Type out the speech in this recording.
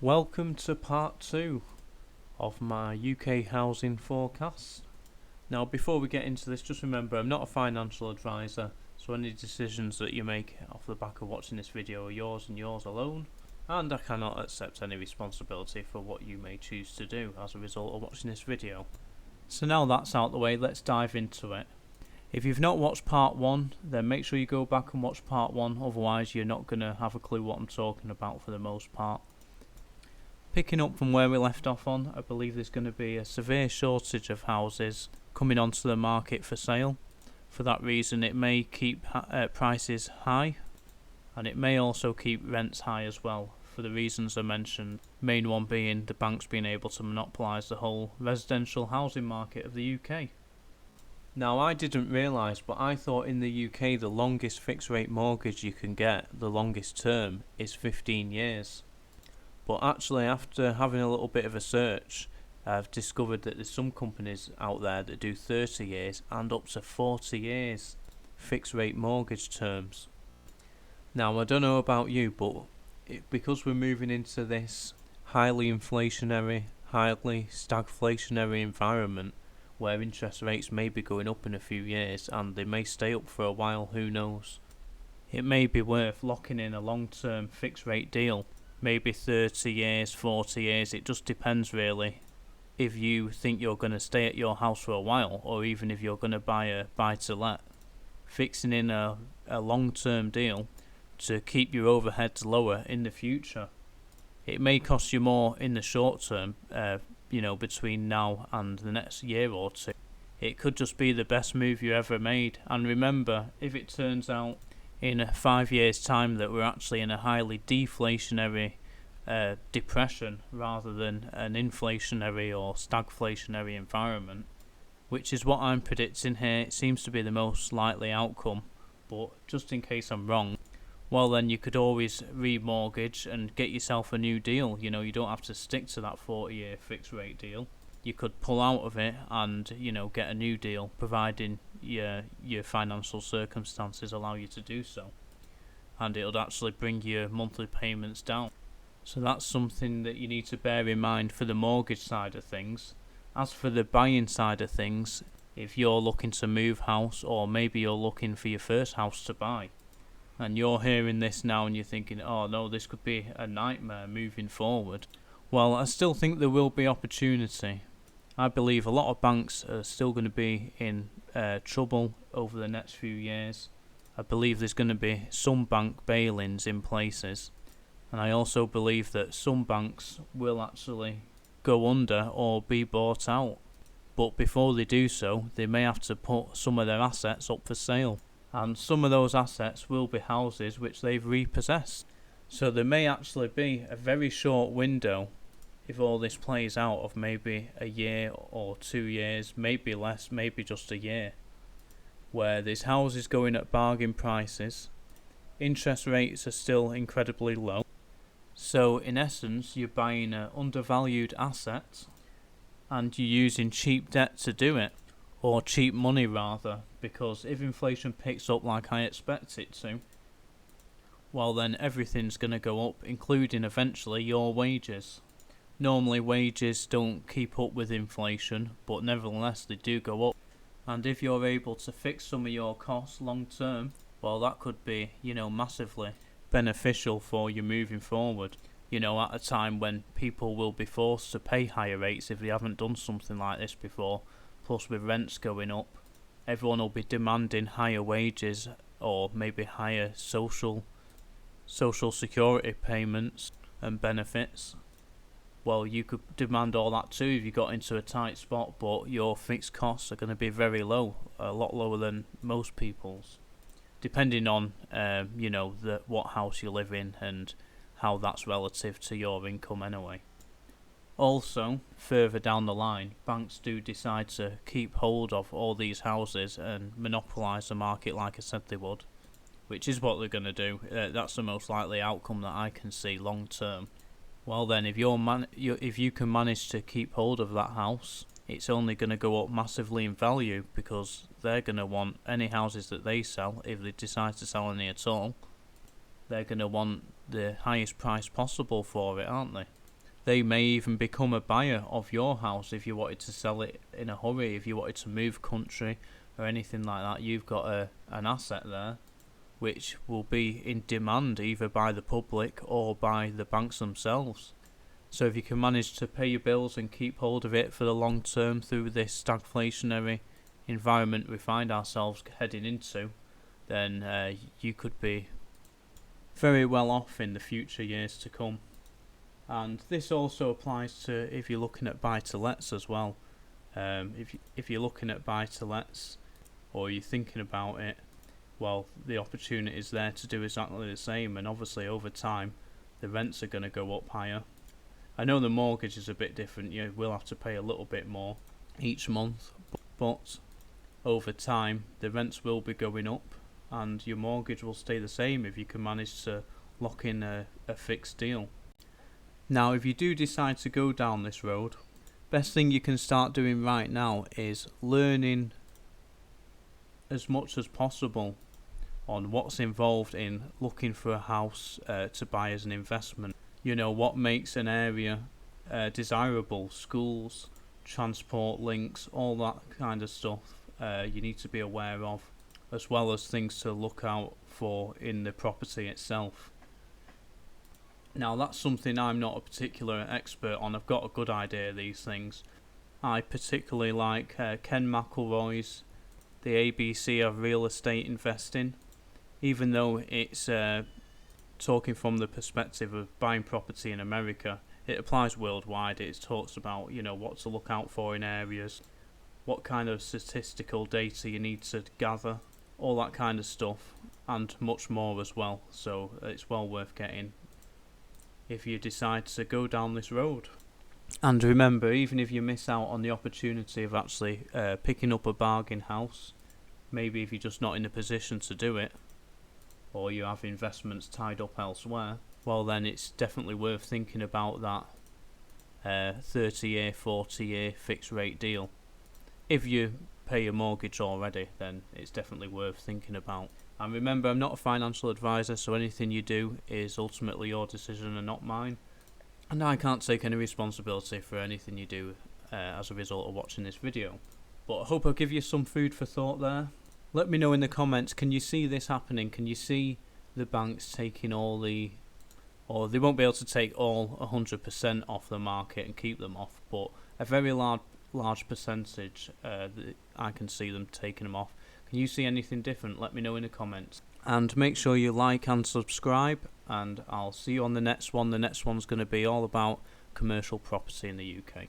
Welcome to part 2 of my UK housing forecast. Now, before we get into this, just remember I'm not a financial advisor, so any decisions that you make off the back of watching this video are yours and yours alone, and I cannot accept any responsibility for what you may choose to do as a result of watching this video. So now that's out the way, let's dive into it. If you've not watched part 1, then make sure you go back and watch part 1, otherwise you're not going to have a clue what I'm talking about for the most part. Picking up from where we left off on, I believe there's going to be a severe shortage of houses coming onto the market for sale. For that reason, it may keep prices high, and it may also keep rents high as well, for the reasons I mentioned. Main one being the banks being able to monopolise the whole residential housing market of the UK. Now, I didn't realise, but I thought in the UK the longest fixed rate mortgage you can get, the longest term, is 15 years. But actually, after having a little bit of a search, I've discovered that there's some companies out there that do 30 years and up to 40 years fixed rate mortgage terms. Now, I don't know about you, but because we're moving into this highly inflationary, highly stagflationary environment, where interest rates may be going up in a few years and they may stay up for a while, who knows. It may be worth locking in a long-term fixed rate deal, maybe 30 years, 40 years, it just depends really if you think you're going to stay at your house for a while, or even if you're going to buy a buy-to-let. Fixing in a long-term deal to keep your overheads lower in the future. It may cost you more in the short term, between now and the next year or two. It could just be the best move you ever made. And remember, if it turns out in 5 years' time that we're actually in a highly deflationary depression rather than an inflationary or stagflationary environment, which is what I'm predicting here, it seems to be the most likely outcome, but just in case I'm wrong, well then you could always remortgage and get yourself a new deal. You don't have to stick to that 40-year fixed rate deal. You could pull out of it and get a new deal, providing your financial circumstances allow you to do so, and it would actually bring your monthly payments down. So that's something that you need to bear in mind for the mortgage side of things. As for the buying side of things, if you're looking to move house, or maybe you're looking for your first house to buy, and you're hearing this now and you're thinking, oh no, this could be a nightmare moving forward, well, I still think there will be opportunity. I believe a lot of banks are still going to be in trouble over the next few years. I believe there's going to be some bank bail-ins in places, and I also believe that some banks will actually go under or be bought out. But before they do so, they may have to put some of their assets up for sale, and some of those assets will be houses which they've repossessed. So there may actually be a very short window, if all this plays out, of maybe a year or 2 years, maybe less, maybe just a year, where there's houses going at bargain prices, interest rates are still incredibly low. So in essence, you're buying an undervalued asset and you're using cheap debt to do it, or cheap money rather, because if inflation picks up like I expect it to, well then everything's going to go up, including eventually your wages. Normally wages don't keep up with inflation, but nevertheless they do go up. And if you're able to fix some of your costs long term, well that could be, massively beneficial for you moving forward. At a time when people will be forced to pay higher rates if they haven't done something like this before, plus with rents going up, everyone will be demanding higher wages or maybe higher social security payments and benefits. Well, you could demand all that too if you got into a tight spot, but your fixed costs are going to be very low, a lot lower than most people's, depending on what house you live in and how that's relative to your income anyway. Also, further down the line, banks do decide to keep hold of all these houses and monopolise the market like I said they would, which is what they're going to do. That's the most likely outcome that I can see long term. Well then, if you can manage to keep hold of that house, it's only going to go up massively in value, because they're going to want any houses that they sell, if they decide to sell any at all, they're going to want the highest price possible for it, aren't they? They may even become a buyer of your house if you wanted to sell it in a hurry, if you wanted to move country or anything like that. You've got an asset there which will be in demand either by the public or by the banks themselves. So if you can manage to pay your bills and keep hold of it for the long term through this stagflationary environment we find ourselves heading into, then you could be very well off in the future years to come. And this also applies to if you're looking at buy-to-lets as well. If you're looking at buy-to-lets or you're thinking about it, well, the opportunity is there to do exactly the same, and obviously over time the rents are going to go up higher. I know the mortgage is a bit different, you will have to pay a little bit more each month, but over time the rents will be going up and your mortgage will stay the same if you can manage to lock in a fixed deal. Now, if you do decide to go down this road, best thing you can start doing right now is learning as much as possible on what's involved in looking for a house to buy as an investment. You know, what makes an area desirable, schools, transport links, all that kind of stuff you need to be aware of, as well as things to look out for in the property itself. Now, that's something I'm not a particular expert on. I've got a good idea of these things. I particularly like Ken McElroy's The ABC of Real Estate Investing, even though it's talking from the perspective of buying property in America. It applies worldwide. It talks about, you know, what to look out for in areas, what kind of statistical data you need to gather, all that kind of stuff, and much more as well. So it's well worth getting if you decide to go down this road. And remember, even if you miss out on the opportunity of actually picking up a bargain house, maybe if you're just not in a position to do it, or you have investments tied up elsewhere, well then it's definitely worth thinking about that 30-year, 40-year fixed rate deal. If you pay your mortgage already, then it's definitely worth thinking about. And remember, I'm not a financial advisor, so anything you do is ultimately your decision and not mine. And I can't take any responsibility for anything you do as a result of watching this video. But I hope I'll give you some food for thought there. Let me know in the comments, can you see this happening? Can you see the banks taking or they won't be able to take all 100% off the market and keep them off, but a very large percentage, I can see them taking them off. Can you see anything different? Let me know in the comments. And make sure you like and subscribe, and I'll see you on the next one. The next one's going to be all about commercial property in the UK.